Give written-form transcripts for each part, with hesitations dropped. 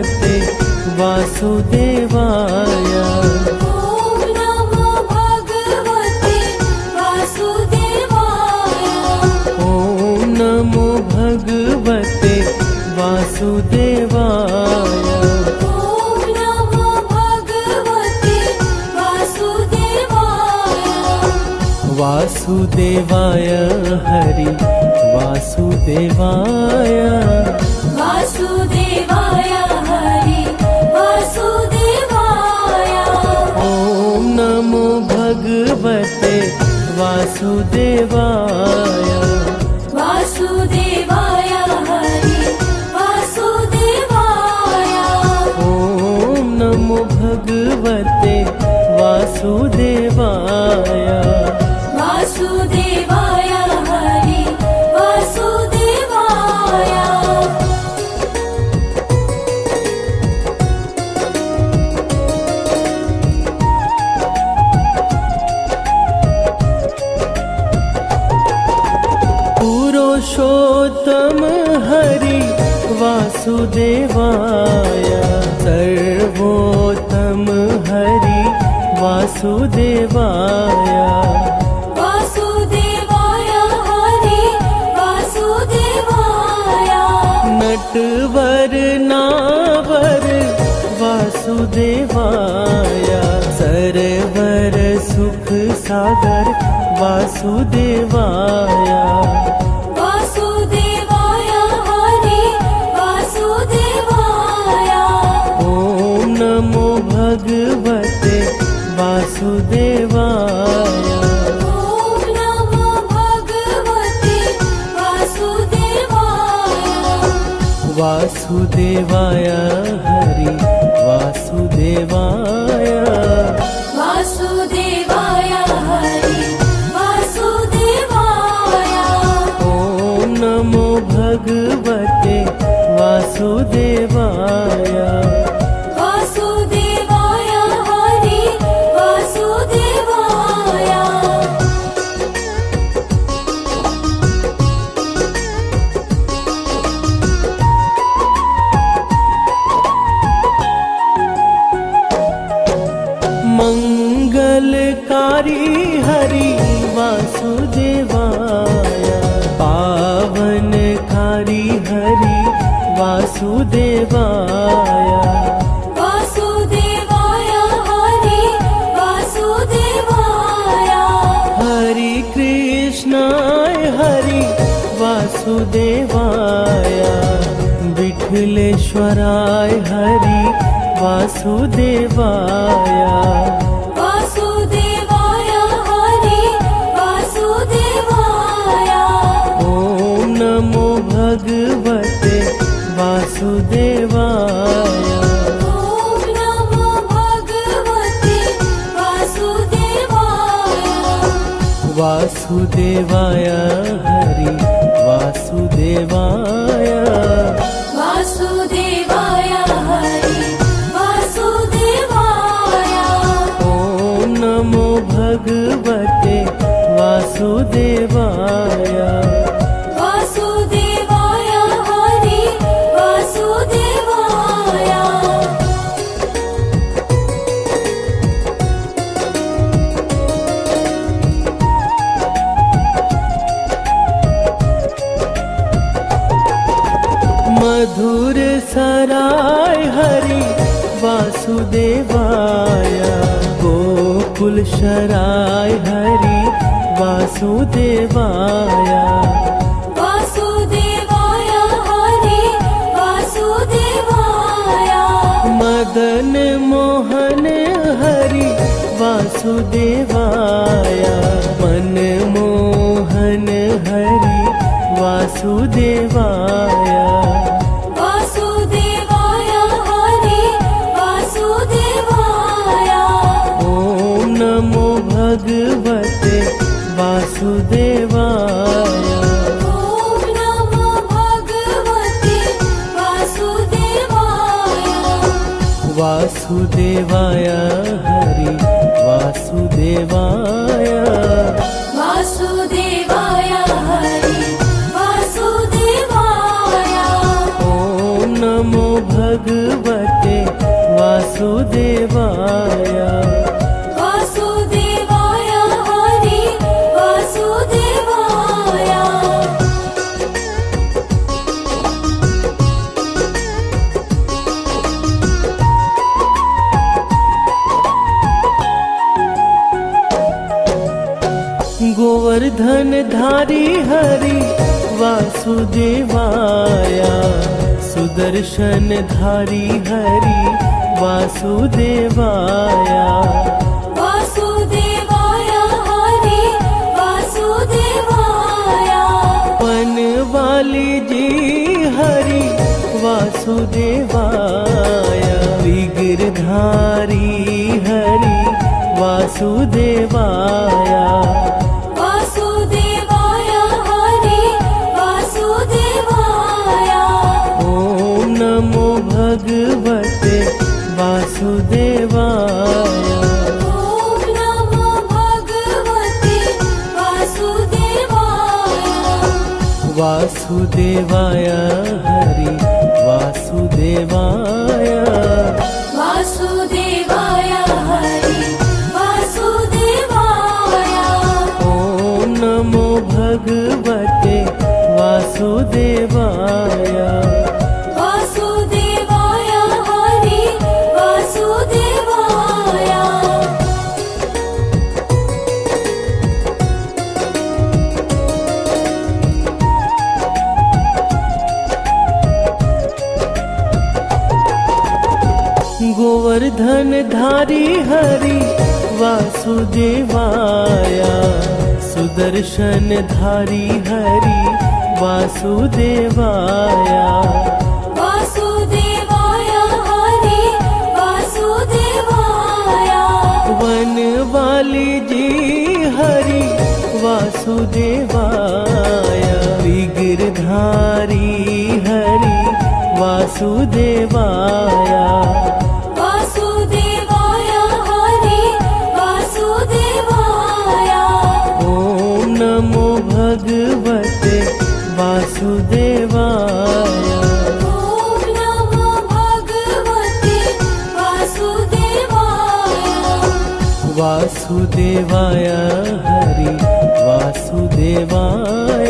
भगवते वासुदेवाय। ॐ नमो भगवते वासुदेवाय। ॐ नमो भगवते वासुदेवाय। ॐ नमो भगवते वासुदेवाय। वासुदेवाय हरि वासुदेवाय। वासुदेवाय हरि वासुदेवाय। ॐ नमो भगवते वासुदेवाय। वासुदेवाय हरि वासुदेवाय। ॐ नमो भगवते वासुदेवाय। वासुदेवाय हरि वासुदेवाय। पुरुषोत्तम हरि वासुदेवाय। सर्वोत्तम हरि वासुदेवाय। वासुदेवाय हरि वासुदेवाय। नटवर नावर वासुदेवाय। सरवर सुख सागर वासुदेवाय। वासुदेवाय हरि वासुदेवाय। ॐ नमो भगवते वासुदेवाय। ॐ नमो भगवते वासुदेवाय। वासुदेवाय हरि वासुदेवाय। वासुदेवाय हरि वासुदेवाय। ॐ नमो भगवते वासुदेवाय। वासुदेवाय हरि वासुदेवाय। मंगलकारी हरि वासुदेवाय। पावनकारी हरि वासुदेवाय। वासुदेवाय हरि वासुदेवाय। हरि कृष्णाय हरि वासुदेवाय। विठलेश्वराय हरि वासुदेवाय। वासुदेवाय हरि वासुदेवाय। ॐ नमो भगवते वासुदेवाय। ॐ नमो भगवते वासुदेवाय। वासुदेवाय हरि वासुदेवाय। वासुदेवाय हरि वासुदेवाय। ॐ नमो भगवते वासुदेवाय। वासुदेवाय हरि वासुदेवाय। मधुर सराय हरि वासुदेवाय। गोकुल शराय हरि वासुदेवाय। वासुदेवाय हरि वासुदेवाय। मदन मोहन हरि वासुदेवाय। मनमोहन हरि वासुदेवाय। वासुदेवाय हरि वासुदेवाय। ॐ नमो भगवते वासुदेवाय। ॐ नमो भगवते वासुदेवाय। वासुदेवाय हरि वासुदेवाय। वासुदेवाय हरि वासुदेवाय। ॐ नमो भगवते वासुदेवाय वासुदेवाय हरि वासुदेवाय गोवर्धन धारी हरि वासुदेवाय सुदर्शन धारी हरि वासुदेवाय वासुदेवाय हरि वासुदेवाय वन वाली जी हरि वासुदेवाय विग्रधारी हरि वासुदेवाय वासुदेवाय हरि वासुदेवाय ओम नमो भगवते वासुदेवाय ॐ नमो भगवते वासुदेवाय वासुदेवाय हरि वासुदेवाय वासुदेवाय हरि वासुदेवाय ओम नमो भगवते वासुदेवाय वासुदेवाय हरि वासुदेवाय गोवर्धन धारी हरि वासुदेवाय सुदर्शन धारी हरि वासुदेवाय वासुदेवाय हरि वासुदेवाय वन वाली जी हरि वासुदेवाय विग्रधारी हरि वासुदेवाय वासुदेवाय हरि वासुदेवाय ओम नमो भगवते वासुदेवाय ॐ नमो भगवते वासुदेवाय वासुदेवाय हरि वासुदेवाय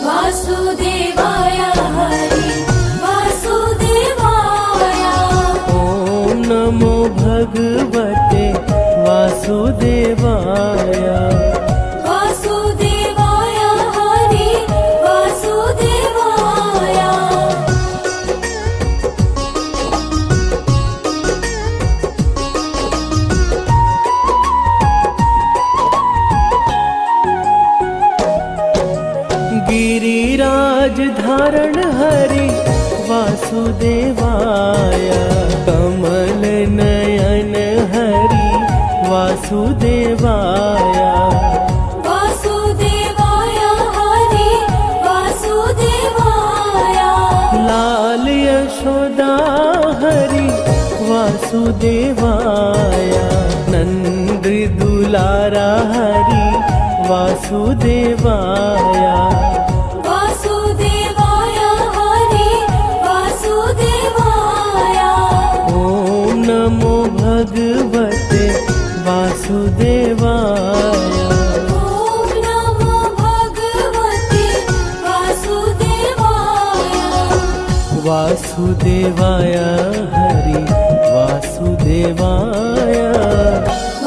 वासुदेवाय हरि वासुदेवाय ओम नमो भगवते वासुदेवाय वासुदेवाय हरि वासुदेवाय गिरिराज धारण हरि वासुदेवाय कमल नयन हरि वासुदेवाय वासुदेवाय हरि वासुदेवाय लाल यशोदा हरि वासुदेवाय नंद दुलारा हरि वासुदेवाय वासुदेवाय हरि वासुदेवाय ओम नमो भगवते वासुदेवाय ॐ नमो भगवते वासुदेवाय वासुदेवाय हरि वासुदेवाय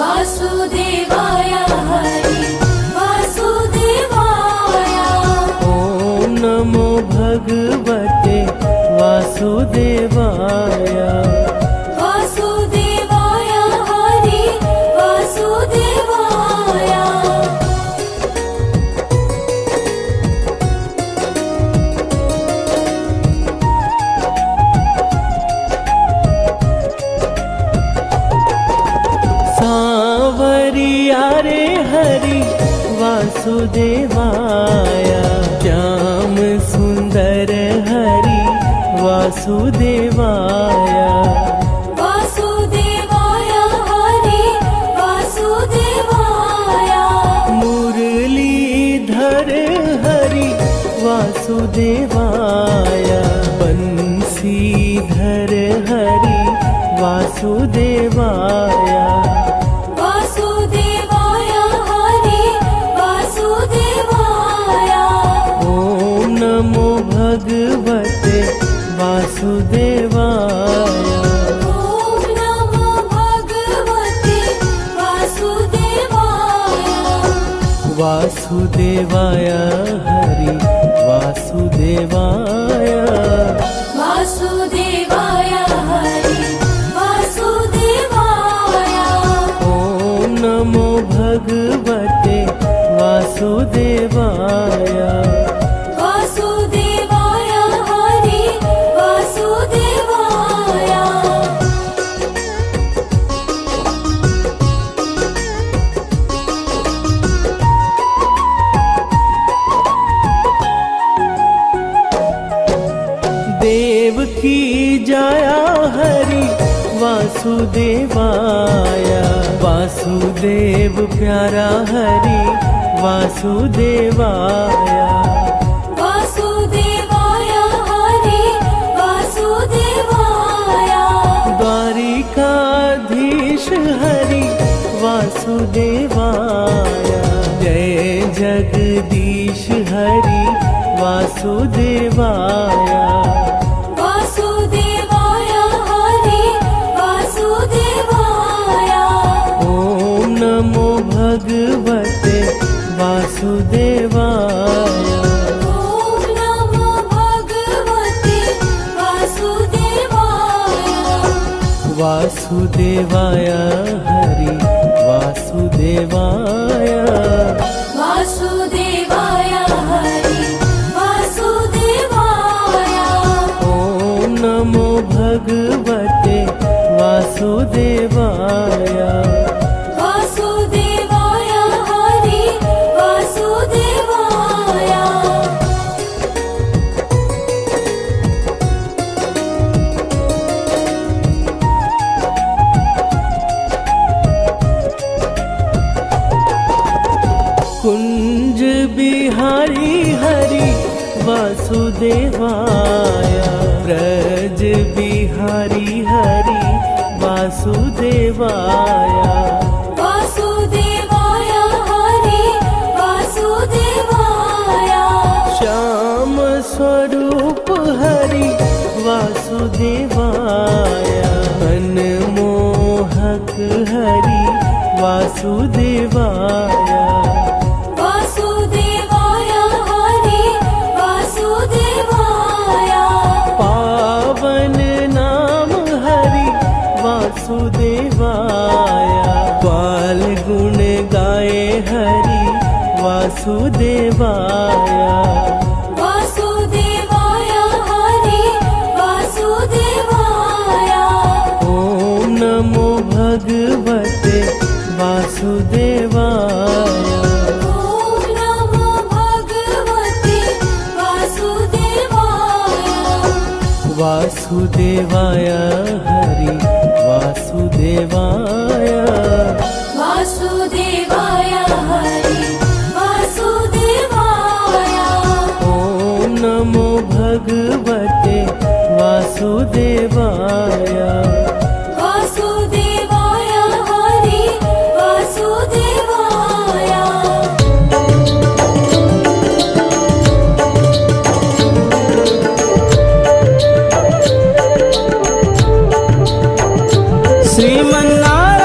वासुदेवाय हरि वासुदेवाय ओम नमो भगवते वासुदेवाय वासुदेवाय हरि वासुदेवाय सांवरिया रे हरि वासुदेवाय श्याम सुंदर हरि वासुदेवाय वासुदेवाय हरि वासुदेवाय मुरलीधर हरि वासुदेवाय बंसीधर हरि वासुदेवाय वासुदेवाय हरि वासुदेवाय ॐ नमो भगवते वासुदेवाय ॐ नमो भगवते वासुदेवाय वासुदेवाय हरि वासुदेवाय वासुदेवाय हरि वासुदेवाय ॐ नमो भगवते वासुदेवाय वासुदेवाय हरि वासुदेवाय देव की जाया हरि वासुदेवाय वासुदेव प्यारा हरि वासुदेवाय वासुदेवाय हरि वासुदेवाय द्वारिकाधीश हरि वासुदेवाय जय जगदीश हरि वासुदेवाय वासुदेवाय हरि वासुदेवाय ॐ नमो भगवते वासुदेवाय ॐ नमो भगवते वासुदेवाय वासुदेवाय हरि वासुदेवाय वासुदेवाय हरि वासुदेवाय ॐ नमो भगवते वासुदेवाय वासुदेवाय हरि वासुदेवाय कुंज बिहारी हरि वासुदेवाय ब्रज बिहारी हरि वासुदेवाय वासुदेवाय हरि वासुदेवाय श्याम स्वरूप हरि वासुदेवाय मनमोहक हरि वासुदेवाय वासुदेवाय हरि वासुदेवाय पावन नाम हरि वासुदेवाय ग्वाल गुण गाए हरि वासुदेवाय वासुदेवाय हरि वासुदेवाय ॐ नमो भगवते वासुदेवाय ॐ नमो भगवते वासुदेवाय वासुदेवाय हरि वासुदेवाय वासुदेवाय हरि वासुदेवाय ॐ नमो भगवते वासुदेवाय वासुदेवाय हरि वासुदेवाय श्रीमन्नारायण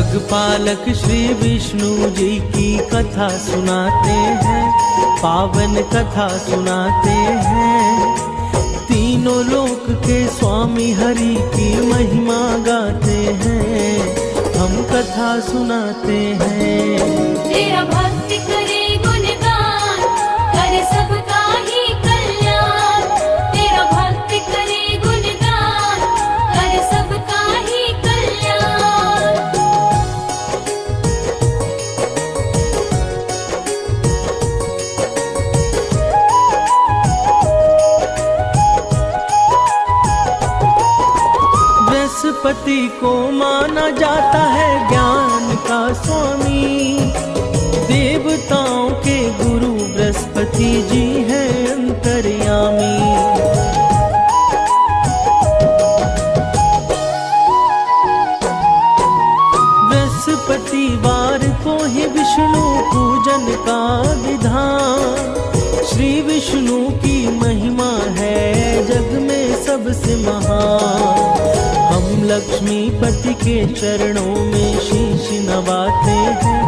जगपालक श्री विष्णु जी की कथा सुनाते हैं, पावन कथा सुनाते हैं। तीनों लोक के स्वामी हरि की महिमा गाते हैं, हम कथा सुनाते हैं। तेरा भक्त करे गुणगान, करे सबका ही कल्याण। तेरा भक्त करे गुणगान, करे सबका ही कल्याण। बृहस्पति को माना जाता है ज्ञान का स्वामी, देवताओं के गुरु बृहस्पति जी हैं अंतर्यामी। बृहस्पतिवार को ही विष्णु पूजन का विधान, श्री विष्णु की महिमा है जग में सबसे महान। हम लक्ष्मीपति के चरणों में शीश नवाते हैं,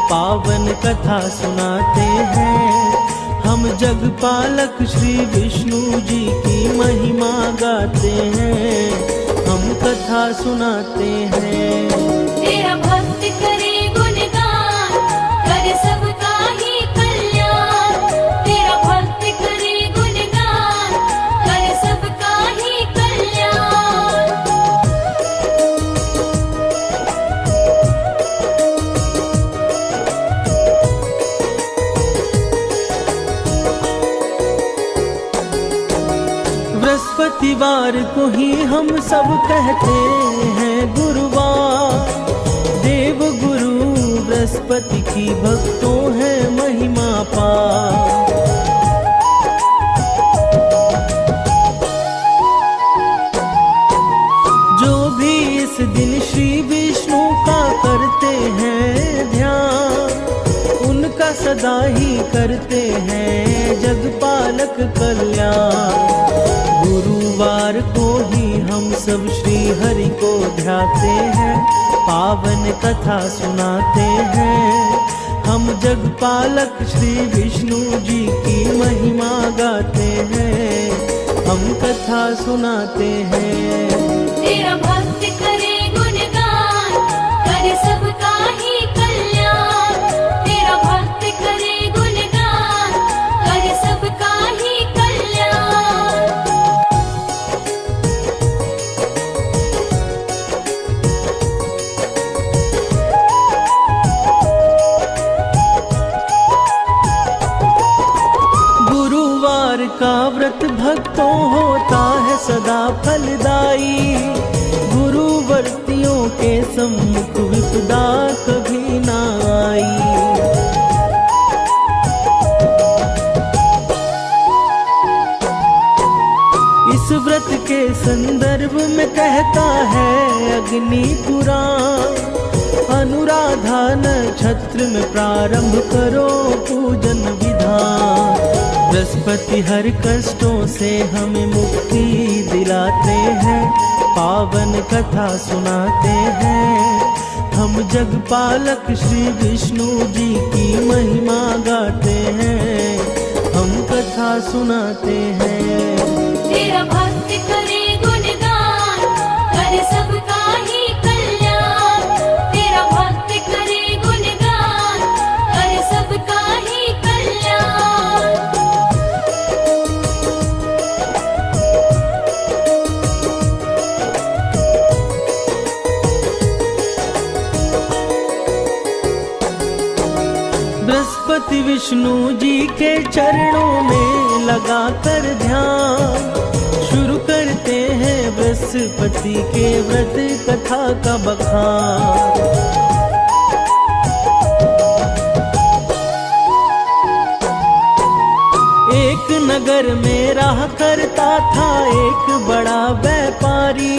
पावन कथा सुनाते हैं। हम जगपालक श्री विष्णु जी की महिमा गाते हैं, हम कथा सुनाते हैं। तेरा भक्त करे गुणगान, करे सबका ही कल्याण। तेरा भक्त करे गुणगान, करे सबका ही कल्याण। बृहस्पतिवार को ही हम सब कहते हैं गुरुवार, देव गुरु बृहस्पति की भक्तों है महिमा पार। जो भी इस दिन श्री विष्णु का करते हैं ध्यान, उनका सदा ही करते हैं जगपालक कल्याण। गुरुवार को ही हम सब श्री हरि को ध्याते हैं, पावन कथा सुनाते हैं। हम जगपालक श्री विष्णु जी की महिमा गाते हैं, हम कथा सुनाते हैं। तेरा भक्त करे गुणगान, करे सबका ही कल्याण। तेरा भक्त करे गुणगान, करे सबका ही कल्याण। गुरुवार का व्रत भक्तों होता है सदा फलदायी, गुरुवर्तियों के सम्मुख विपदा कभी ना आई। इस व्रत के संदर्भ में कहता है अग्नि पुराण, अनुराधा नक्षत्र में प्रारंभ करो पूजन विधान। बृहस्पति हर कष्टों से हमें मुक्ति दिलाते हैं, पावन कथा सुनाते हैं। हम जगपालक श्री विष्णु जी की महिमा गाते हैं, हम कथा सुनाते हैं। तेरा भक्त करे गुणगान, करे सबका ही कल्याण। तेरा भक्त करे गुणगान, करे सबका ही कल्याण। बृहस्पति विष्णु जी के चरणों में लगाकर ध्यान, शुरू करते हैं बृहस्पति के व्रत कथा का बखान। एक नगर में रहा करता था एक बड़ा व्यापारी,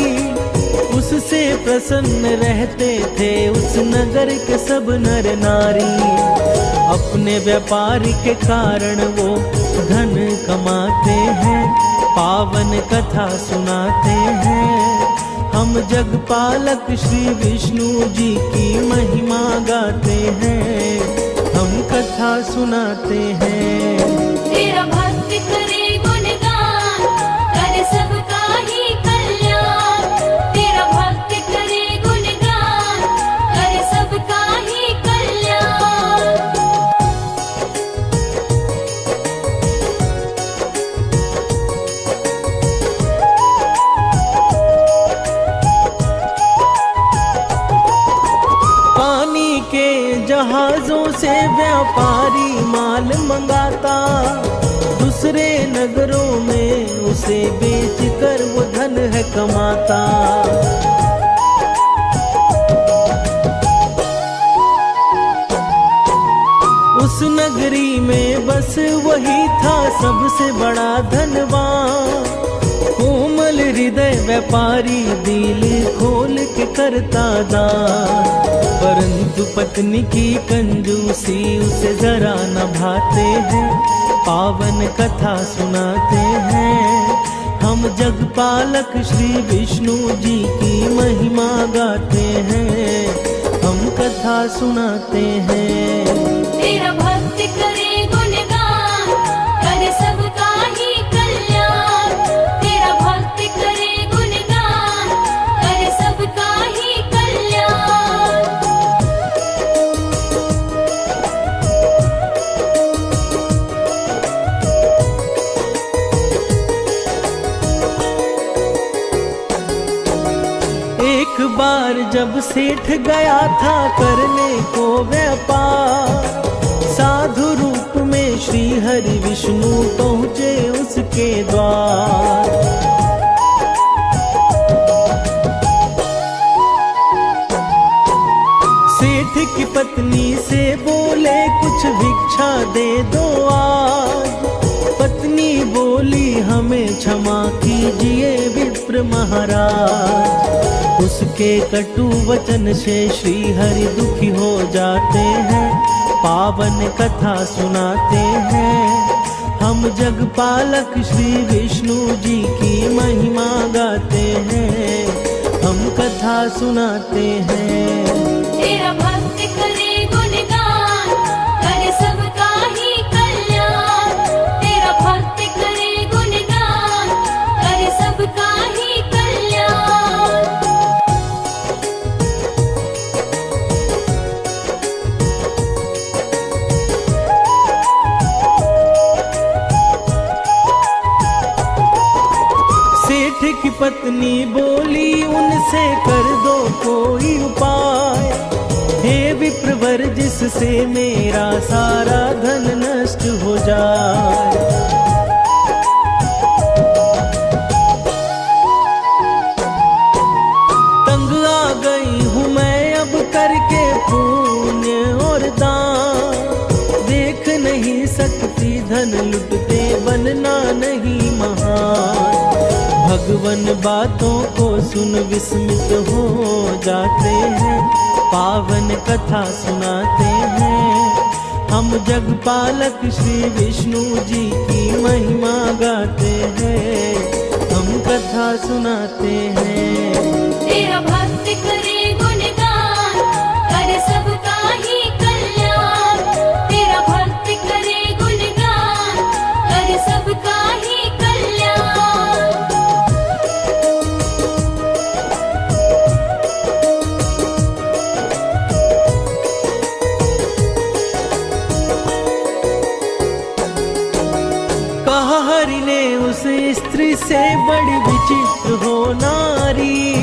उससे प्रसन्न रहते थे उस नगर के सब नर नारी। अपने व्यापार के कारण वो धन कमाते हैं, पावन कथा सुनाते हैं। हम जगपालक श्री विष्णु जी की महिमा गाते हैं, हम कथा सुनाते हैं। तेरा भक्त करे गुणगान, करे सबका ही कल्याण। तेरा भक्त करे गुणगान, करे सबका ही कल्याण। पानी के जहाजों से व्यापारी माल मंगाता, दूसरे नगरों में उसे बेचकर वो धन है कमाता। उस नगरी में बस वही था सबसे बड़ा धनवान, कोमल हृदय व्यापारी दिल खोल के करता दान। परंतु पत्नी की कंजूसी उसे जरा न भाते हैं, पावन कथा सुनाते हैं। हम जगपालक श्री विष्णु जी की महिमा गाते हैं, हम कथा सुनाते हैं। तेरा भक्त करे गुणगान, करे सबका ही कल्याण। तेरा भक्त करे गुणगान, करे सबका ही कल्याण। एक बार जब सेठ गया था करने को व्यापार, साधु रूप में श्री हरि विष्णु पहुँचे उसके द्वार। सेठ की पत्नी से बोले कुछ भिक्षा दे दो आज। पत्नी बोली हमें क्षमा कीजिए विप्र महाराज। उसके कटु वचन से श्री हरि दुखी हो जाते हैं, पावन कथा सुनाते हैं। हम जगपालक श्री विष्णु जी की महिमा गाते हैं, हम कथा सुनाते हैं। तेरा भक्त करे गुणगान, करे सबका ही कल्याण। तेरा भक्त करे गुणगान, करे सबका ही कल्याण। सेठ की पत्नी बोली उनसे कर दो कोई उपाय, हे विप्रवर जिससे मेरा सारा धन नष्ट हो जाए। तंग आ गई हूँ मैं अब करके पुण्य और दान, देख नहीं सकती धन लुटते बनना नहीं महान। भगवन बातों को सुन विस्मित हो जाते हैं, पावन कथा सुनाते हैं। हम जगपालक श्री विष्णु जी की महिमा गाते हैं, हम कथा सुनाते हैं। तेरा भक्त करे गुणगान, करे सबका ही कल्याण। तेरा भक्त करे गुणगान, करे सबका ही कल्याण। कहा हरि ने उस स्त्री से बड़ी विचित्र हो नारी,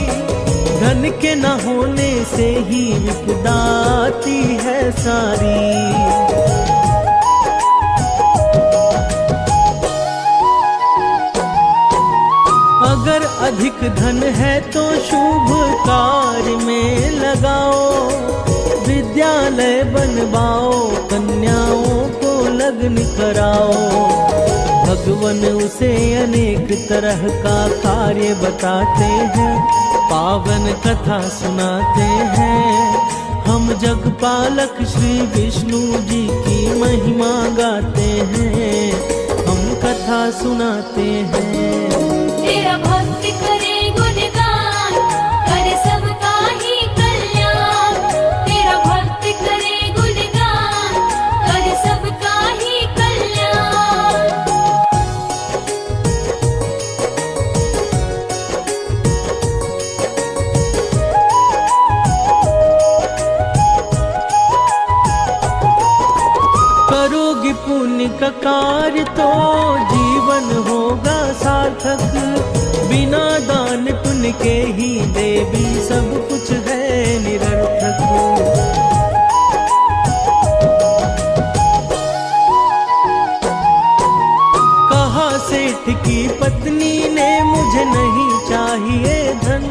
धन के न होने से ही विपदा आती है सारी। अगर अधिक धन है तो शुभ कार्य में लगाओ, विद्यालय बनवाओ, कन्याओं को लग्न कराओ। भगवन उसे अनेक तरह का कार्य बताते हैं, पावन कथा सुनाते हैं। हम जगपालक श्री विष्णु जी की महिमा गाते हैं, हम कथा सुनाते हैं। तेरा भक्त करे गुणगान, का कार्य तो जीवन होगा सार्थक। बिना दान पुण्य के ही देवी सब कुछ है निरर्थक। कहा सेठ की पत्नी ने मुझे नहीं चाहिए धन,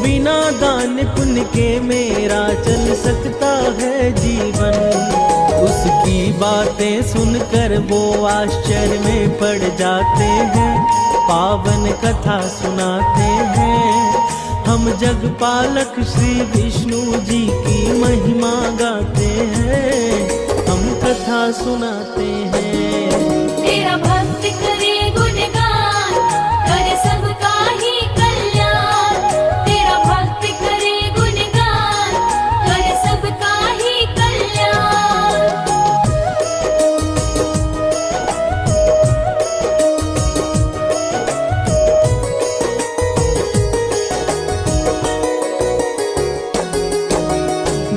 बिना दान पुण्य के मेरा चल सकता है जीवन। उसकी बातें सुनकर वो आश्चर्य में पड़ जाते हैं, पावन कथा सुनाते हैं। हम जगपालक श्री विष्णु जी की महिमा गाते हैं, हम कथा सुनाते हैं। तेरा भक्त करे गुणगान, करे सबका ही कल्याण। तेरा भक्त करे गुणगान, करे सबका ही कल्याण।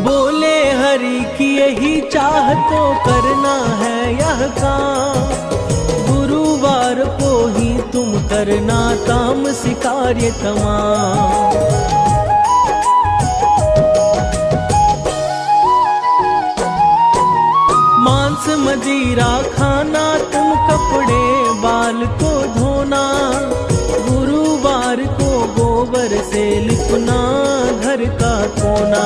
बोले हरि की यही चाह तो करना है यह काम। गुरुवार को ही तुम करना तामसी कार्य तमाम। मांस मदिरा खाना, तुम कपड़े बाल को धोना। गुरुवार को गोबर से लिपना घर का कोना।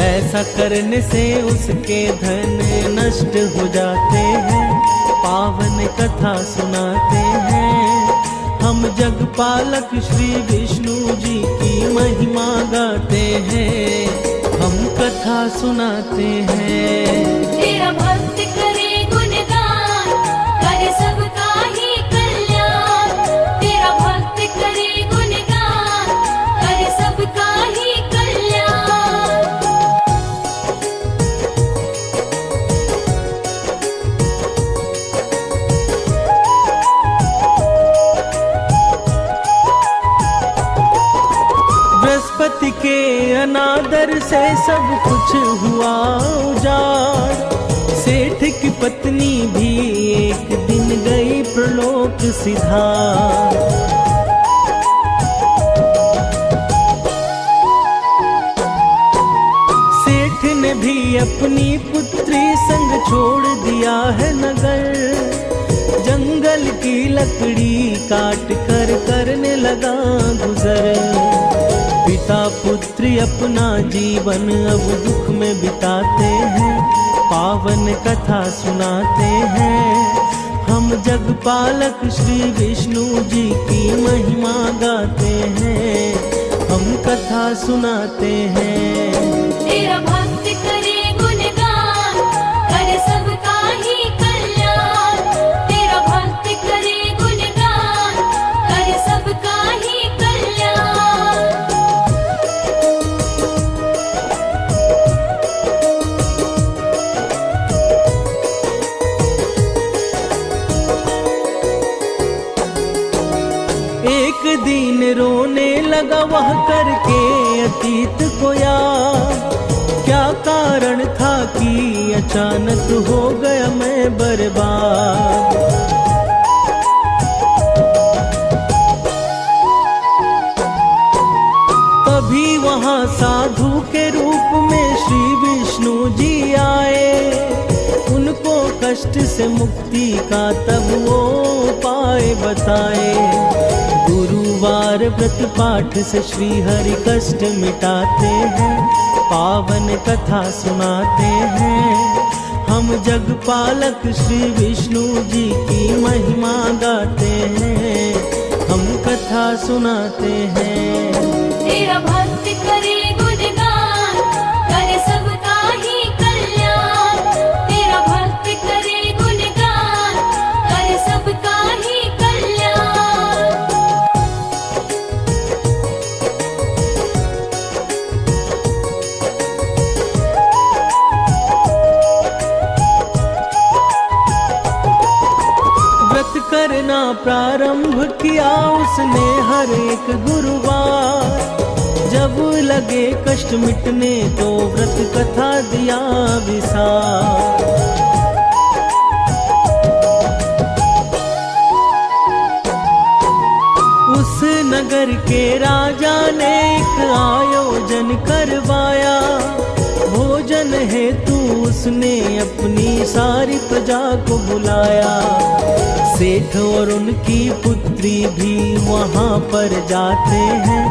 ऐसा करने से उसके धन नष्ट हो जाते हैं, पावन कथा सुनाते हैं। हम जगपालक श्री विष्णु जी की महिमा गाते हैं, हम कथा सुनाते हैं। तेरा भक्त करे गुणगान, करे सबका ही कल्याण। तेरा भक्त करे गुणगान, करे सबका ही कल्याण। बृहस्पति के अनादर से सब कुछ हुआ उजाड़। सेठ की पत्नी भी एक दिन गई प्रलोक सिधार। सेठ ने भी अपनी पुत्री संग छोड़ दिया है नगर। जंगल की लकड़ी काट कर करने लगा गुजर। पिता पुत्री अपना जीवन अब दुख में बिताते हैं, पावन कथा सुनाते हैं। हम जगपालक श्री विष्णु जी की महिमा गाते हैं, हम कथा सुनाते हैं। तेरा भक्त करे गुणगान, करे सबका ही कल्याण। तेरा भक्त करे गुणगान, करे सबका ही कल्याण। एक दिन रोने लगा वह करके अतीत को याद। क्या कारण था कि अचानक हो गया मैं बर्बाद। तभी वहाँ साधु के रूप में श्री विष्णु जी आए। उनको कष्ट से मुक्ति का तब वो उपाय बताए। गुरुवार व्रत पाठ से श्री हरि कष्ट मिटाते हैं, पावन कथा सुनाते हैं। हम जगपालक श्री विष्णु जी की महिमा गाते हैं, हम कथा सुनाते हैं। तेरा भक्त करे गुणगान, करे सबका ही कल्याण। तेरा भक्त करे गुणगान, करे सबका ही कल्याण। व्रत करना प्रारंभ किया उसने हर एक गुरुवार। जब लगे कष्ट मिटने तो व्रत कथा दिया विसार। उस नगर के राजा ने एक आयोजन करवाया। भोजन हेतु उसने अपनी सारी प्रजा को बुलाया। सेठ और उनकी पुत्री भी वहाँ पर जाते हैं,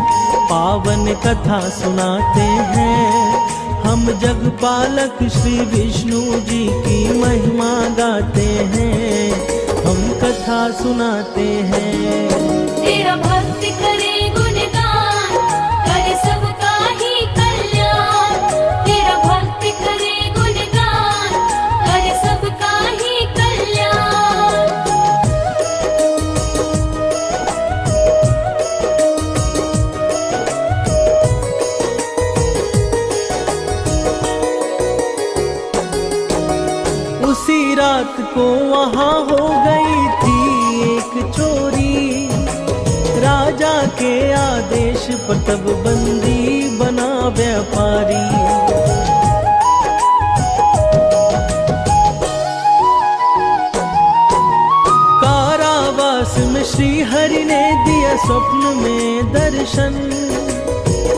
पावन कथा सुनाते हैं। हम जगपालक श्री विष्णु जी की महिमा गाते हैं, हम कथा सुनाते हैं। तेरा भक्त करे गुणगान, करे सबका ही कल्याण। तेरा भक्त करे गुणगान, करे सबका ही कल्याण। उसी रात को वहाँ हो गई थी एक चोरी। राजा के आदेश पर तब बंदी बना व्यापारी। कारावास में श्री हरि ने दिया स्वप्न में दर्शन।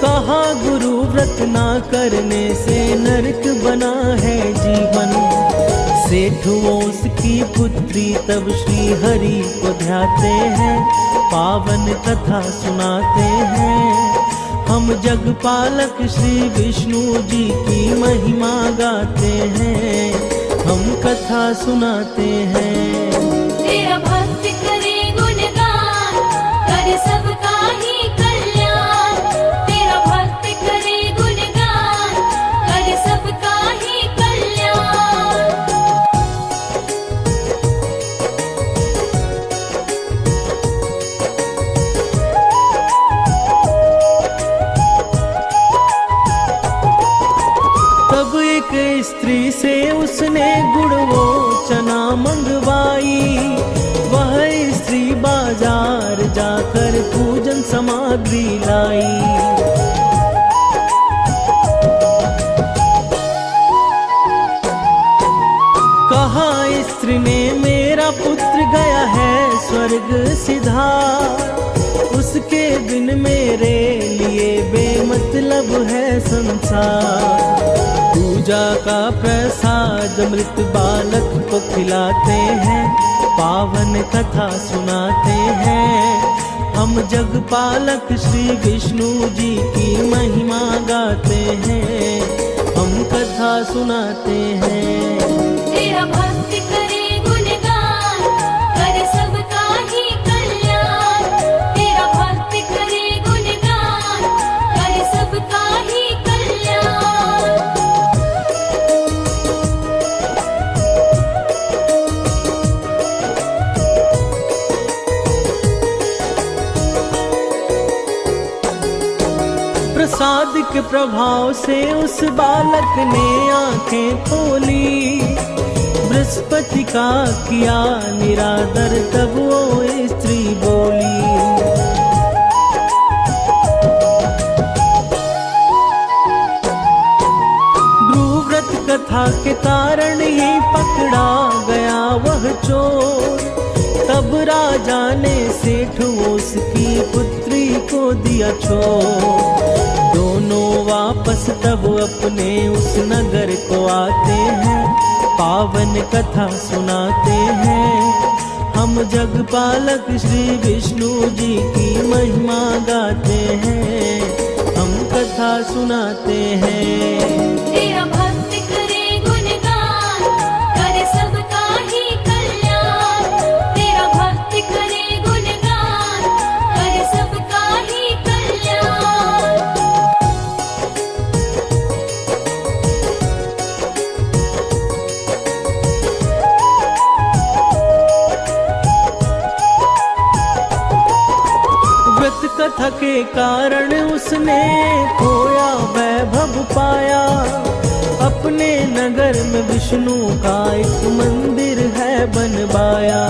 कहा गुरु व्रत ना करने से नरक बना है जीवन। सेठ उसकी पुत्री तब श्री हरि को ध्याते हैं, पावन कथा सुनाते हैं। हम जगपालक श्री विष्णु जी की महिमा गाते हैं, हम कथा सुनाते हैं। तेरा भक्त करे गुणगान, करे सबका ही कल्याण। तेरा भक्त करे गुणगान, करे सबका ही कल्याण। तब एक स्त्री से उसने गुड़ वो चना मंगवाई। वह स्त्री बाजार जाकर पूजन सामग्री लाई। कहा स्त्री ने मेरा पुत्र गया है स्वर्ग सिधार। उसके बिन मेरे लिए बेमतलब है संसार। पूजा का प्रसाद मृत बालक को खिलाते हैं, पावन कथा सुनाते हैं। हम जगपालक श्री विष्णु जी की महिमा गाते हैं, हम कथा सुनाते हैं। तेरा भक्त करे गुणगान, करे सबका ही कल्याण। तेरा भक्त करे गुणगान, करे सबका ही कल्याण। प्रसाद के प्रभाव से उस बालक ने आंखें खोली। बृहस्पति का किया निरादर तब वो स्त्री बोली। गुरुव्रत कथा के कारण ही पकड़ा गया वह चोर। तब राजा ने सेठ उसकी पुत्री को दिया छोड़। दोनों वापस तब अपने उस नगर को आते हैं, पावन कथा सुनाते हैं। हम जगपालक श्री विष्णु जी की महिमा गाते हैं, हम कथा सुनाते हैं। तेरा भक्त करे गुणगान, करे सबका ही कल्याण। तेरा भक्त करे गुणगान, करे सबका ही कल्याण। व्रत कथा के कारण उसने खोया वैभव पाया। अपने नगर में विष्णु का एक मंदिर है बनवाया।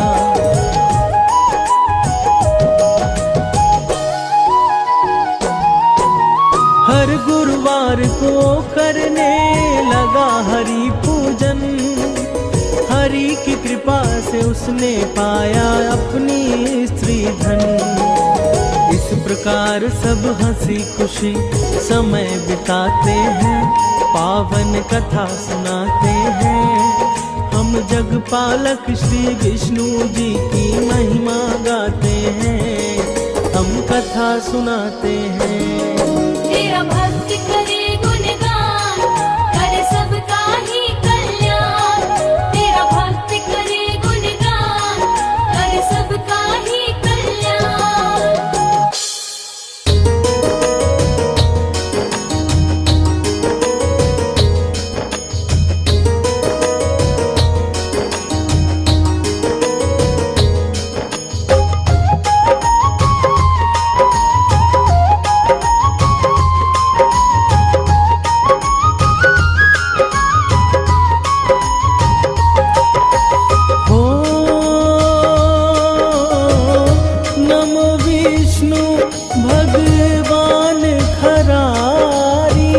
हर गुरुवार को करने लगा हरि पूजन। हरि की कृपा से उसने पाया अपनी स्त्री धन। प्रकार सब हंसी खुशी समय बिताते हैं, पावन कथा सुनाते हैं। हम जगपालक श्री विष्णु जी की महिमा गाते हैं, हम कथा सुनाते हैं। तेरा भक्त करे गुणगान, करे सबका ही कल्याण। तेरा भक्त करे गुणगान, करे सबका ही कल्याण। भगवान खरारी,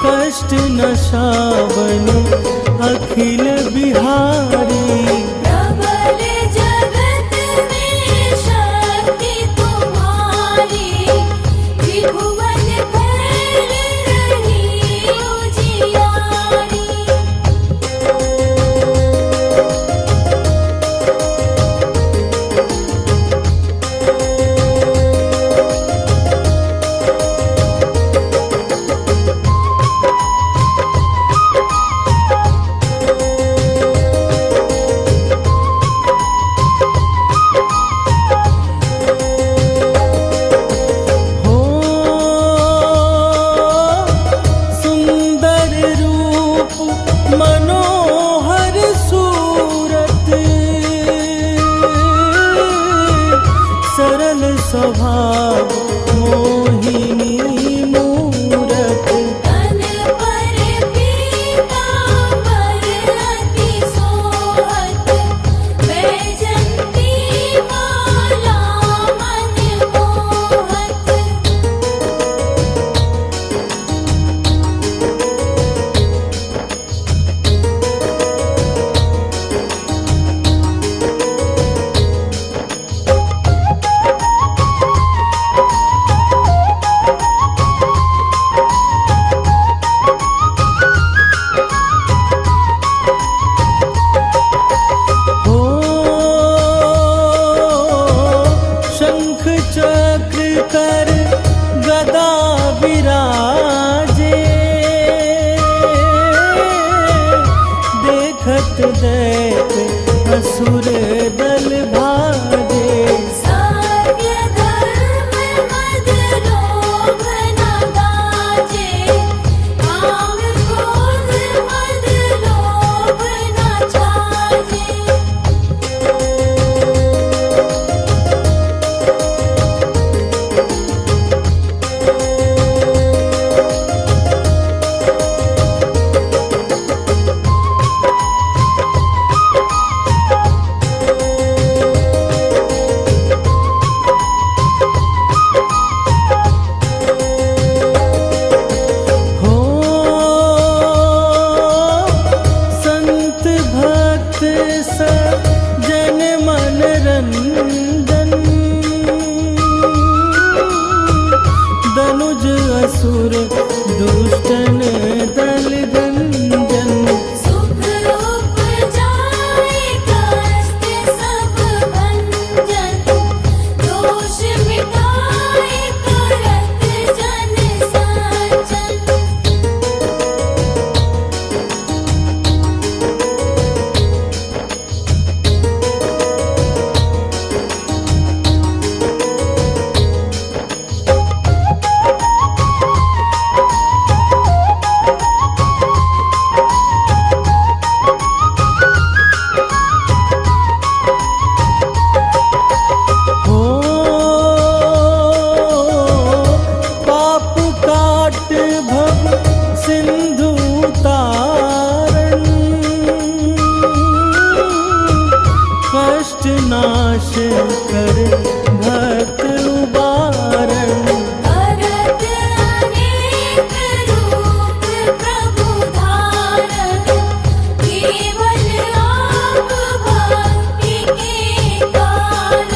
कष्ट नशावन अखिल बिहारी। प्रबल जगत में शक्ति तुम्हारी, त्रिभुवन फैल रही उजियारी। मनोहर सूरत, सरल स्वभाव मोहिनी मूरत। तन पर पीतांबर अति सोहत, वैजंती माला मन मोहत। शंख चक्र कर गदा विराजे, देखत दैत असुर दल भाजे। सत्य धर्म मद लोभ न गाजे, काम क्रोध मद लोभ न छाजे। जन मन रंजन, दनुज असुर दुष्टन दल दंजन। सुख उपजाए कष्ट सब भंजन, दोष मिटाए करत जन सज्जन। नाश कर भक्त उबारण। करत अनेक रूप प्रभु धारण, केवल आप भक्ति के कारण।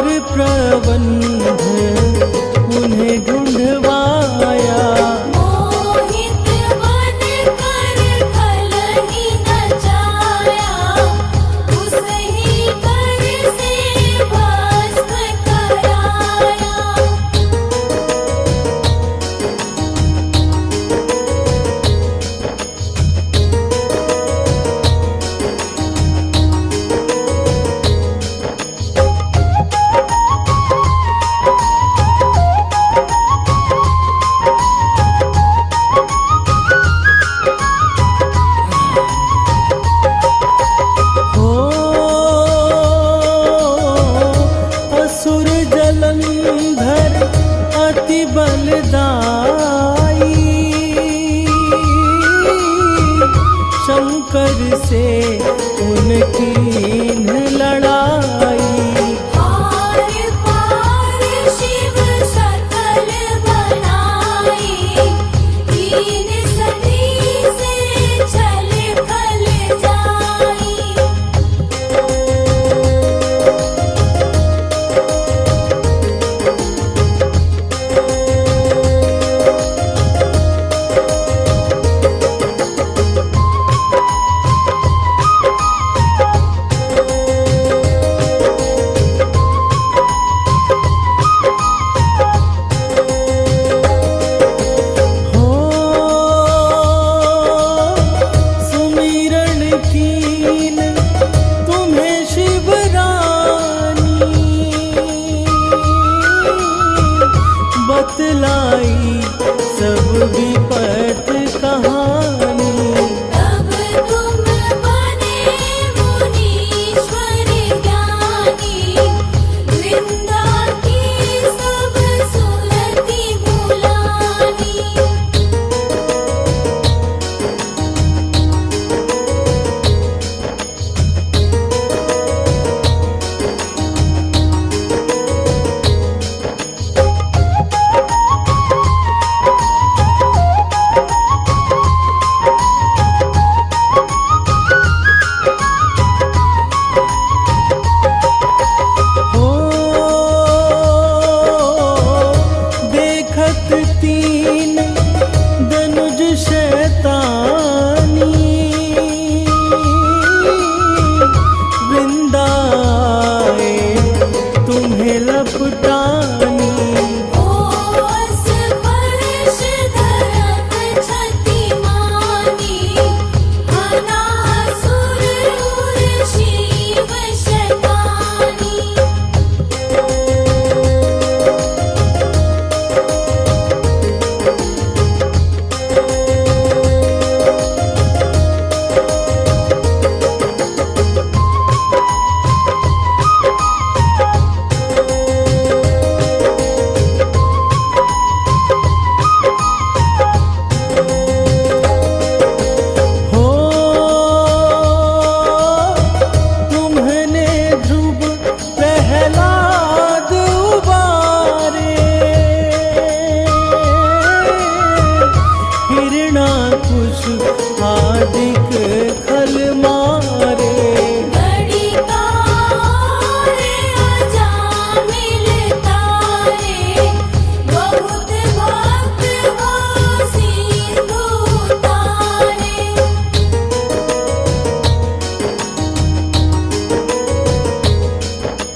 और प्रबंध उन्हें ढूंढवाया। मोहित बन कर खल ही नचाया, उस ही कर से भस्म कराया। हो असुर जलंधर अति बलदाई, शंकर से उनकी लड़ाई। आर पार शिव सकल बनाई, तीन सदी से छल खल जाई। हो सुमिरन कीन तुम्हें शिवरानी, बतलाई सब विपत कहानी। तब तुम बने मुनीश्वर ज्ञानी, वृंदा की सब सुरति भुलानी। हो देखत तीन दनुज शैतानी, वृंदाए तुम्हें लपटानी। ओस परश धरम छति मानी, अनासुर उर शिव शतानी। हो तुम्हने ध्रुव प्रहलाद उबारे, हिरणाकुश आदिक खल मारे।